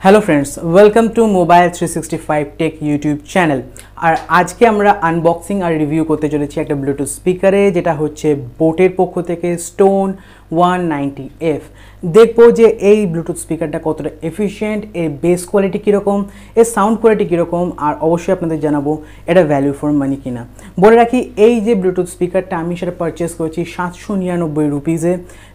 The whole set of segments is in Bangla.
Hello friends, welcome to mobile 365 tech YouTube channel. और आज के আমরা আনবক্সিং আর রিভিউ করতে চলেছি একটা ব্লুটুথ স্পিকারে, যেটা হচ্ছে বোটের পক্ষ থেকে স্টোন 190F। দেখবো যে এই ব্লুটুথ স্পিকারটা কতটা এফিশিয়েন্ট, এর বেস কোয়ালিটি কীরকম, এর সাউন্ড কোয়ালিটি কীরকম, আর অবশ্যই আপনাদের জানাবো এটা ভ্যালু ফর মানি কিনা। বলে রাখি, এই যে ব্লুটুথ স্পিকারটা আমি সেটা পারচেস করেছি 799 রুপিসে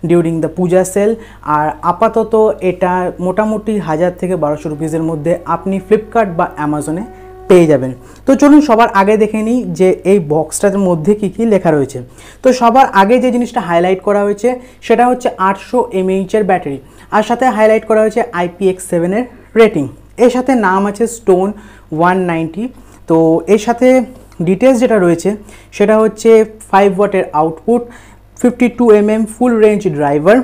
ডিউরিং দ্য পূজা সেল। আর আপাতত এটা মোটামুটি 1000 থেকে 1200 রুপিসের মধ্যে আপনি ফ্লিপকার্ট বা অ্যামাজনে পেয়ে যাবেন। তো চলুন সবার আগে দেখে নিই যে এই বক্সটার মধ্যে কী কী লেখা রয়েছে। তো সবার আগে যে জিনিসটা হাইলাইট করা হয়েছে সেটা হচ্ছে 800 mAh এর ব্যাটারি, আর সাথে হাইলাইট করা হয়েছে IPX7 এর রেটিং। এর সাথে নাম আছে স্টোন 190। তো এর সাথে ডিটেলস যেটা রয়েছে সেটা হচ্ছে 5 ওয়াটের output, 52 mm full range driver,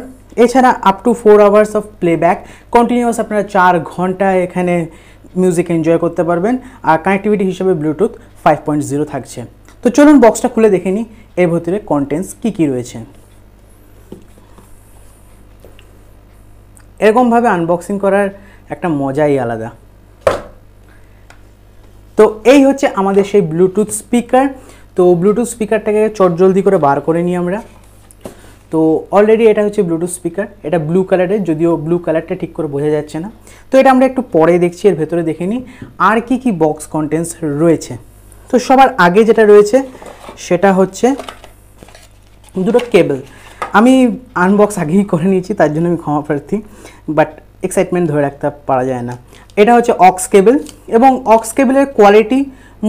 এছাড়া up to 4 hours of playback, continuous আপনারা 4 ঘন্টা এখানে মিউজিক এনজয় করতে পারবেন। আর কানেক্টিভিটি হিসেবে ব্লুটুথ 5.0 থাকছে। তো চলুন বক্সটা খুলে দেখে নিই এর ভিতরে কন্টেন্টস কী কী রয়েছে। এরকমভাবে আনবক্সিং করার একটা মজাই আলাদা। তো এই হচ্ছে আমাদের সেই ব্লুটুথ স্পিকার। তো ব্লুটুথ স্পিকারটাকে চটজলদি করে বার করে নিই আমরা। তো অলরেডি এটা হচ্ছে ব্লুটুথ স্পিকার, এটা ব্লু কালারের, যদিও ব্লু কালারটা ঠিক করে বোঝা যাচ্ছে না। তো এটা আমরা একটু পরে দেখছি, এর ভেতরে দেখে নিই আর কি কি বক্স কন্টেন্টস রয়েছে। তো সবার আগে যেটা রয়েছে সেটা হচ্ছে দুটো কেবল। আমি আনবক্স আগেই করে নিয়েছি, তার জন্য আমি ক্ষমা প্রার্থী, বাট এক্সাইটমেন্ট ধরে রাখতে পারা যায় না। এটা হচ্ছে অক্স কেবল, এবং অক্স কেবলের কোয়ালিটি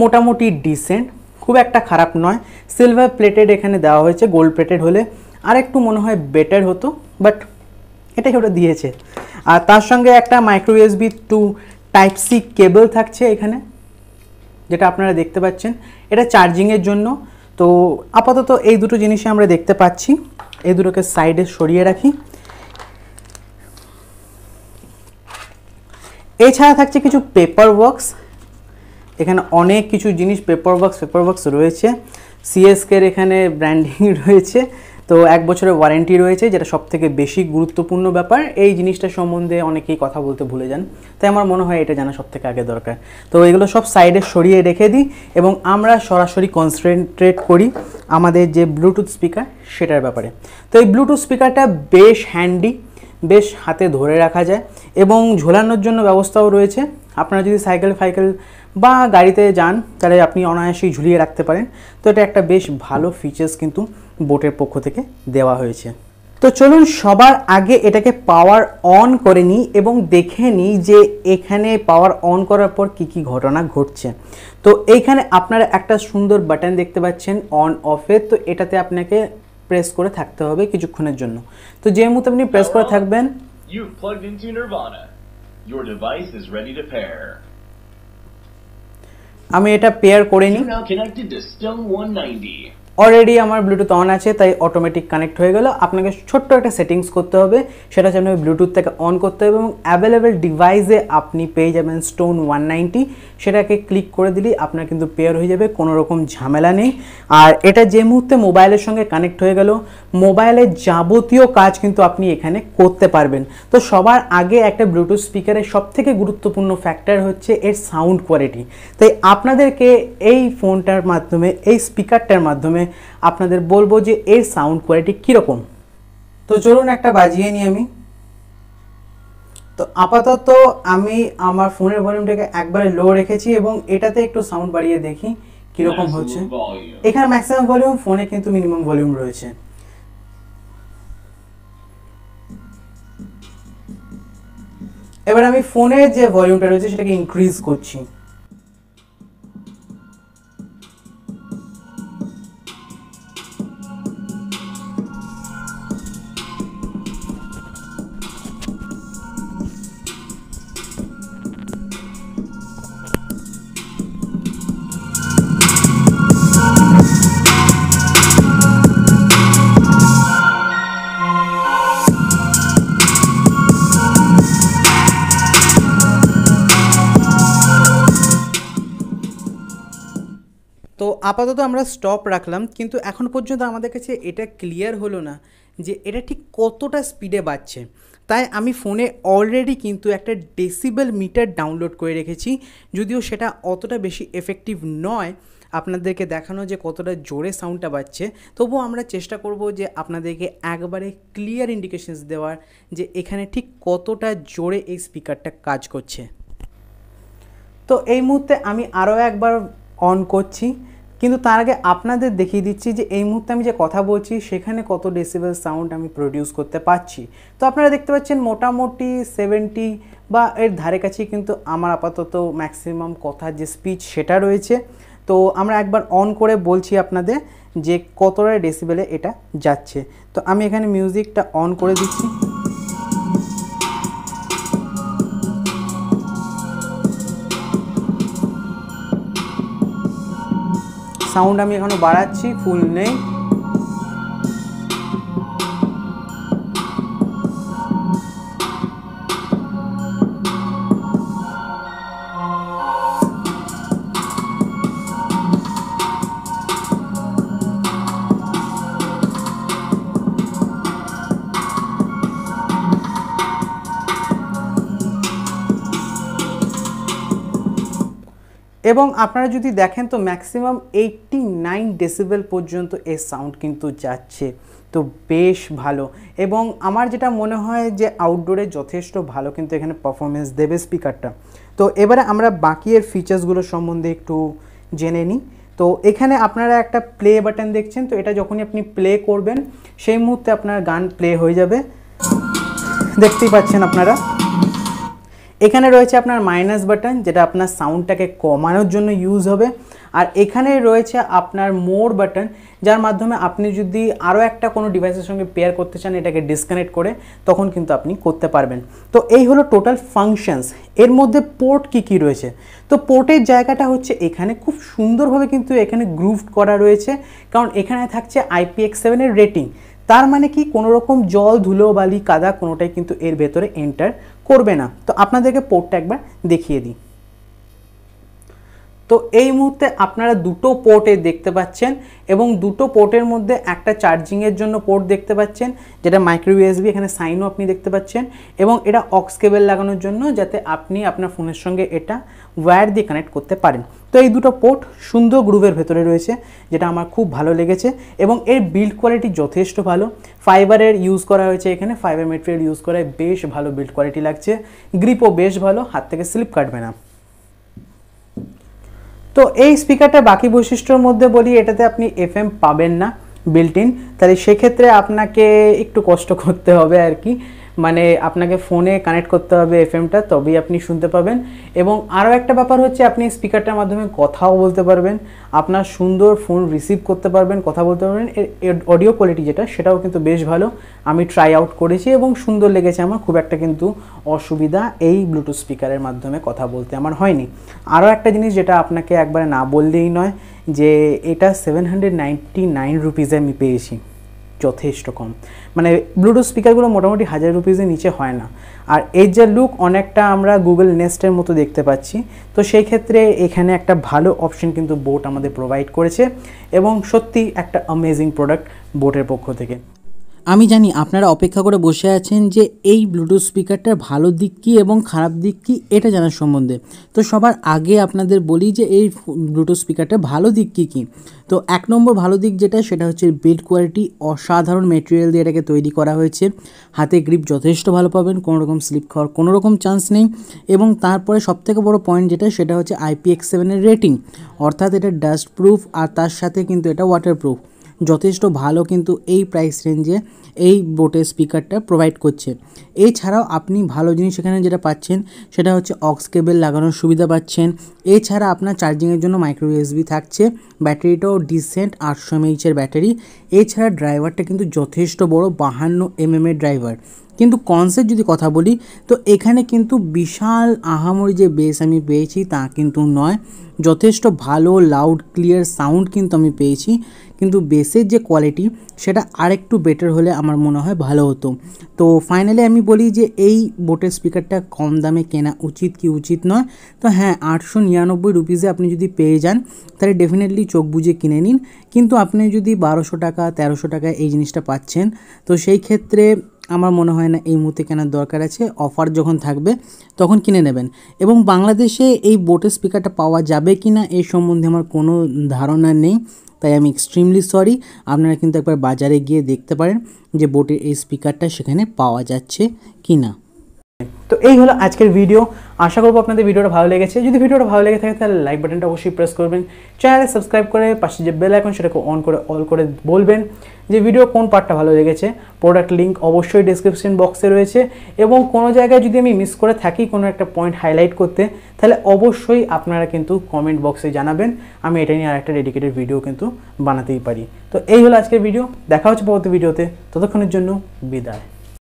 মোটামুটি ডিসেন্ট, খুব একটা খারাপ নয়। সিলভার প্লেটেড এখানে দেওয়া হয়েছে, গোল্ড প্লেটেড হলে আর একটু মনে হয় বেটার হতো, বাট এটাই ওটা দিয়েছে। আর তার সঙ্গে একটা micro USB to type C cable থাকছে এখানে, যেটা আপনারা দেখতে পাচ্ছেন, এটা চার্জিংয়ের জন্য। তো আপাতত এই দুটো জিনিসই আমরা দেখতে পাচ্ছি। এই দুটোকে সাইডে সরিয়ে রাখি। এছাড়া থাকছে কিছু পেপার ওয়ার্কস, এখানে অনেক কিছু জিনিস পেপার ওয়ার্কস রয়েছে। CSK'র এখানে ব্র্যান্ডিং রয়েছে। তো 1 বছরের ওয়ারেন্টি রয়েছে, যেটা সবথেকে বেশি গুরুত্বপূর্ণ ব্যাপার। এই জিনিসটা সম্বন্ধে অনেকেই কথা বলতে ভুলে যান, তাই আমার মনে হয় এটা জানা সবথেকে আগে দরকার। তো এগুলো সব সাইডে সরিয়ে রেখে দিই এবং আমরা সরাসরি কনসেন্ট্রেট করি আমাদের যে ব্লুটুথ স্পিকার সেটার ব্যাপারে। তো এই ব্লুটুথ স্পিকারটা বেশ হ্যান্ডি, বেশ হাতে ধরে রাখা যায় এবং ঝোলানোর জন্য ব্যবস্থাও রয়েছে। আপনারা যদি সাইকেল বা গাড়িতে যান তাহলে আপনি অনায়াসেই ঝুলিয়ে রাখতে পারেন। তো এটা একটা বেশ ভালো ফিচার্স কিন্তু বোটের পক্ষ থেকে দেওয়া হয়েছে। তো চলুন সবার আগে এটাকে পাওয়ার অন করে নিই এবং দেখে নিই যে এখানে পাওয়ার অন করার পর কি কি ঘটনা ঘটছে। তো এইখানে আপনারা একটা সুন্দর বাটন দেখতে পাচ্ছেন অন অফের। তো এটাতে আপনাকে প্রেস করে থাকতে হবে কিছুক্ষণের জন্য। তো যে মুহূর্তে আপনি প্রেস করে থাকবেন, আমি এটা পেয়ার করে নিই। অলরেডি আমার ব্লুটুথ অন আছে, তাই অটোমেটিক কানেক্ট হয়ে গেল। আপনাকে ছোট্ট একটা সেটিংস করতে হবে, সেটা হচ্ছে আপনাকে ব্লুটুথটাকে অন করতে হবে এবং অ্যাভেলেবেল ডিভাইসে আপনি পেয়ে যাবেন স্টোন 190। সেটাকে ক্লিক করে দিলেই আপনার কিন্তু পেয়ার হয়ে যাবে, কোনো রকম ঝামেলা নেই। আর এটা যে মুহূর্তে মোবাইলের সঙ্গে কানেক্ট হয়ে গেল, মোবাইলের যাবতীয় কাজ কিন্তু আপনি এখানে করতে পারবেন। তো সবার আগে একটা ব্লুটুথ স্পিকারের সবথেকে গুরুত্বপূর্ণ ফ্যাক্টর হচ্ছে এর সাউন্ড কোয়ালিটি। তাই আপনাদেরকে এই ফোনটার মাধ্যমে, এই স্পিকারটার মাধ্যমে আপনাদের বলবো যে এর সাউন্ড কোয়ালিটি কীরকম। তো চলুন একটা বাজিয়ে নিই আমি। তো আপাতত আমি আমার ফোনের ভলিউমটাকে একবারে লো রেখেছি এবং এটাতে একটু সাউন্ড বাড়িয়ে দেখি কীরকম হচ্ছে। এখানে ম্যাক্সিমাম ভলিউম, ফোনে কিন্তু মিনিমাম ভলিউম রয়েছে। এবার আমি ফোনের যে ভলিউমটা রয়েছে সেটাকে ইনক্রিজ করছি। তো আপাতত আমরা স্টপ রাখলাম, কিন্তু এখন পর্যন্ত আমাদের কাছে এটা ক্লিয়ার হলো না যে এটা ঠিক কতটা স্পিডে বাজছে। তাই আমি ফোনে অলরেডি কিন্তু একটা ডেসিবেল মিটার ডাউনলোড করে রেখেছি, যদিও সেটা অতটা বেশি এফেক্টিভ নয় আপনাদেরকে দেখানো যে কতটা জোরে সাউন্ডটা বাজছে, তবুও আমরা চেষ্টা করব যে আপনাদেরকে একবারে ক্লিয়ার ইন্ডিকেশনস দেওয়ার যে এখানে ঠিক কতটা জোরে এই স্পিকারটা কাজ করছে। তো এই মুহূর্তে আমি আরও একবার অন করছি, কিন্তু তার আগে আপনাদের দেখিয়ে দিচ্ছি যে এই মুহূর্তে আমি যে কথা বলছি সেখানে কত ডেসিবেল সাউন্ড আমি প্রডিউস করতে পারছি। তো আপনারা দেখতে পাচ্ছেন মোটামুটি 70 বা এর ধারে কাছে কিন্তু আমার আপাতত ম্যাক্সিমাম কথার যে স্পিচ সেটা রয়েছে। তো আমরা একবার অন করে বলছি আপনাদের যে কতটা ডেসিবেলে এটা যাচ্ছে। তো আমি এখানে মিউজিকটা অন করে দিচ্ছি। সাউন্ড আমি এখনো বাড়াচ্ছি, ফুল নেই। এবং আপনারা যদি দেখেন তো ম্যাক্সিমাম 89 ডেসিবেল পর্যন্ত এর সাউন্ড কিন্তু যাচ্ছে। তো বেশ ভালো, এবং আমার যেটা মনে হয় যে আউটডোরে যথেষ্ট ভালো কিন্তু এখানে পারফরমেন্স দেবে স্পিকারটা। তো এবারে আমরা বাকি এর ফিচার্সগুলো সম্বন্ধে একটু জেনে নিই। তো এখানে আপনারা একটা প্লে বাটন দেখছেন, তো এটা যখনই আপনি প্লে করবেন সেই মুহূর্তে আপনার গান প্লে হয়ে যাবে, দেখতেই পাচ্ছেন আপনারা। এখানে রয়েছে আপনার মাইনাস বাটন, যেটা আপনার সাউন্ডটাকে কমানোর জন্য ইউজ হবে। আর এখানে রয়েছে আপনার মোর বাটন, যার মাধ্যমে আপনি যদি আরও একটা কোনো ডিভাইসের সঙ্গে পেয়ার করতে চান এটাকে ডিসকানেক্ট করে, তখন কিন্তু আপনি করতে পারবেন। তো এই হলো টোটাল ফাংশনস। এর মধ্যে পোর্ট কি রয়েছে, তো পোর্টের জায়গাটা হচ্ছে এখানে খুব সুন্দরভাবে কিন্তু এখানে গ্রুভড করা রয়েছে, কারণ এখানে থাকছে IPX7 এর রেটিং। তার মানে কি কোনো রকম জল, ধুলো, বালি, কাদা কোনোটাই কিন্তু এর ভেতরে এন্টার করবে না। তো আপনাদেরকে পোর্টটা একবার দেখিয়ে দিই। তো এই মুহূর্তে আপনারা দুটো পোর্টে দেখতে পাচ্ছেন, এবং দুটো পোর্টের মধ্যে একটা চার্জিংয়ের জন্য পোর্ট দেখতে পাচ্ছেন, যেটা মাইক্রো USB, এখানে সাইনও আপনি দেখতে পাচ্ছেন, এবং এটা অক্স কেবল লাগানোর জন্য, যাতে আপনি আপনার ফোনের সঙ্গে এটা ওয়্যার দিয়ে কানেক্ট করতে পারেন। তো এই দুটো পোর্ট সুন্দর গ্রুভের ভেতরে রয়েছে, যেটা আমার খুব ভালো লেগেছে, এবং এর বিল্ড কোয়ালিটি যথেষ্ট ভালো। ফাইবারের ইউজ করা হয়েছে এখানে, ফাইবার মেটেরিয়াল ইউজ করায় বেশ ভালো বিল্ড কোয়ালিটি লাগছে। গ্রিপও বেশ ভালো, হাত থেকে স্লিপ কাটবে না। তো এই স্পিকারটা বাকি বৈশিষ্ট্যের মধ্যে বলি, এটাতে আপনি FM পাবেন না বিল্ট ইন, তাহলে সেক্ষেত্রে আপনাকে একটু কষ্ট করতে হবে আর কি, মানে আপনাকে ফোনে কানেক্ট করতে হবে FMটা, তবেই আপনি শুনতে পাবেন। এবং আরও একটা ব্যাপার হচ্ছে আপনি স্পিকারটার মাধ্যমে কথাও বলতে পারবেন, আপনার সুন্দর ফোন রিসিভ করতে পারবেন, কথা বলতে পারবেন। এর অডিও কোয়ালিটি যেটা, সেটাও কিন্তু বেশ ভালো। আমি ট্রাই আউট করেছি এবং সুন্দর লেগেছে আমার, খুব একটা কিন্তু অসুবিধা এই ব্লুটুথ স্পিকারের মাধ্যমে কথা বলতে আমার হয়নি। আরও একটা জিনিস যেটা আপনাকে একবারে না বললেই নয়, যে এটা 799 রুপিসে আমি পেয়েছি, যথেষ্ট কম। মানে ব্লুটুথ স্পিকারগুলো মোটামুটি 1000 রুপিসের নিচে হয় না। আর এর যে লুক অনেকটা আমরা গুগল নেস্টের মতো দেখতে পাচ্ছি, তো সেই ক্ষেত্রে এখানে একটা ভালো অপশন কিন্তু বোট আমাদের প্রোভাইড করেছে, এবং সত্যি একটা অ্যামেজিং প্রোডাক্ট বোটের পক্ষ থেকে। আমি জানি আপনারা অপেক্ষা করে বসে আছেন যে এই ব্লুটুথ স্পিকারটার ভালো দিক কী এবং খারাপ দিক কী এটা জানার সম্বন্ধে। তো সবার আগে আপনাদের বলি যে এই ব্লুটুথ স্পিকারটার ভালো দিক কী কী। তো 1 নম্বর ভালো দিক যেটা, সেটা হচ্ছে বিল্ড কোয়ালিটি। অসাধারণ মেটেরিয়াল দিয়ে এটাকে তৈরি করা হয়েছে, হাতে গ্রিপ যথেষ্ট ভালো পাবেন, কোনো রকম স্লিপ খাওয়ার কোনো রকম চান্স নেই। এবং তারপরে সবথেকে বড় পয়েন্ট যেটা, সেটা হচ্ছে IPX7 এর রেটিং, অর্থাৎ এটা ডাস্ট প্রুফ, আর তার সাথে কিন্তু এটা ওয়াটার প্রুফ। যথেষ্ট ভালো কিন্তু এই প্রাইস রেঞ্জে এই বোটের স্পিকারটা প্রোভাইড করছে। এছাড়াও আপনি ভালো জিনিস এখানে যেটা পাচ্ছেন, সেটা হচ্ছে অক্স কেবল লাগানোর সুবিধা পাচ্ছেন। এছাড়া আপনার চার্জিংয়ের জন্য মাইক্রো USB থাকছে, ব্যাটারিটাও ডিসেন্ট 800 mAh এর ব্যাটারি। এছাড়া ড্রাইভারটা কিন্তু যথেষ্ট বড়, 52 mm এর ড্রাইভার। কিন্তু কনসেপ্ট যদি কথা বলি, তো এখানে কিন্তু বিশাল আহামরি যে বেস আমি পেয়েছি তা কিন্তু নয়, যথেষ্ট ভালো লাউড ক্লিয়ার সাউন্ড কিন্তু আমি পেয়েছি। কিন্তু বেসের যে কোয়ালিটি সেটা আরেকটু বেটার হলে আমার মনে হয় ভালো হতো। তো ফাইনালি আমি বলি যে এই বোটের স্পিকারটা কম দামে কেনা উচিত কি উচিত নয়। তো হ্যাঁ, 899 রুপিসে আপনি যদি পেয়ে যান তাহলে ডেফিনেটলি চোখ বুজে কিনে নিন। কিন্তু আপনি যদি 1200 টাকা 1300 টাকায় এই জিনিসটা পাচ্ছেন, তো সেই ক্ষেত্রে আমার মনে হয় না এই মুহূর্তে কেনার দরকার আছে। অফার যখন থাকবে তখন কিনে নেবেন। এবং বাংলাদেশে এই বোটের স্পিকারটা পাওয়া যাবে কি না এই সম্বন্ধে আমার কোনো ধারণা নেই, তাই আমি এক্সট্রিমলি সরি। আপনারা কিন্তু একবার বাজারে গিয়ে দেখতে পারেন যে বোটের এই স্পিকারটা সেখানে পাওয়া যাচ্ছে কি না। তো এই হলো আজকের ভিডিও। আশা করবো আপনাদের ভিডিওটা ভালো লেগেছে। যদি ভিডিওটা ভালো লেগে থাকে তাহলে লাইক বাটনটা অবশ্যই প্রেস করবেন, চ্যানেলে সাবস্ক্রাইব করে পাশে যে বেল আইকন সেটাকে অন করে অল করে বলবেন যে ভিডিও কোন পার্টটা ভালো লেগেছে। প্রোডাক্ট লিঙ্ক অবশ্যই ডেসক্রিপশন বক্সে রয়েছে, এবং কোনো জায়গায় যদি আমি মিস করে থাকি কোনো একটা পয়েন্ট হাইলাইট করতে, তাহলে অবশ্যই আপনারা কিন্তু কমেন্ট বক্সে জানাবেন। আমি এটা নিয়ে আরেকটা ডেডিকেটেড ভিডিও কিন্তু বানাতেই পারি। তো এই হলো আজকের ভিডিও, দেখা হচ্ছে পরবর্তী ভিডিওতে। ততক্ষণের জন্য বিদায়।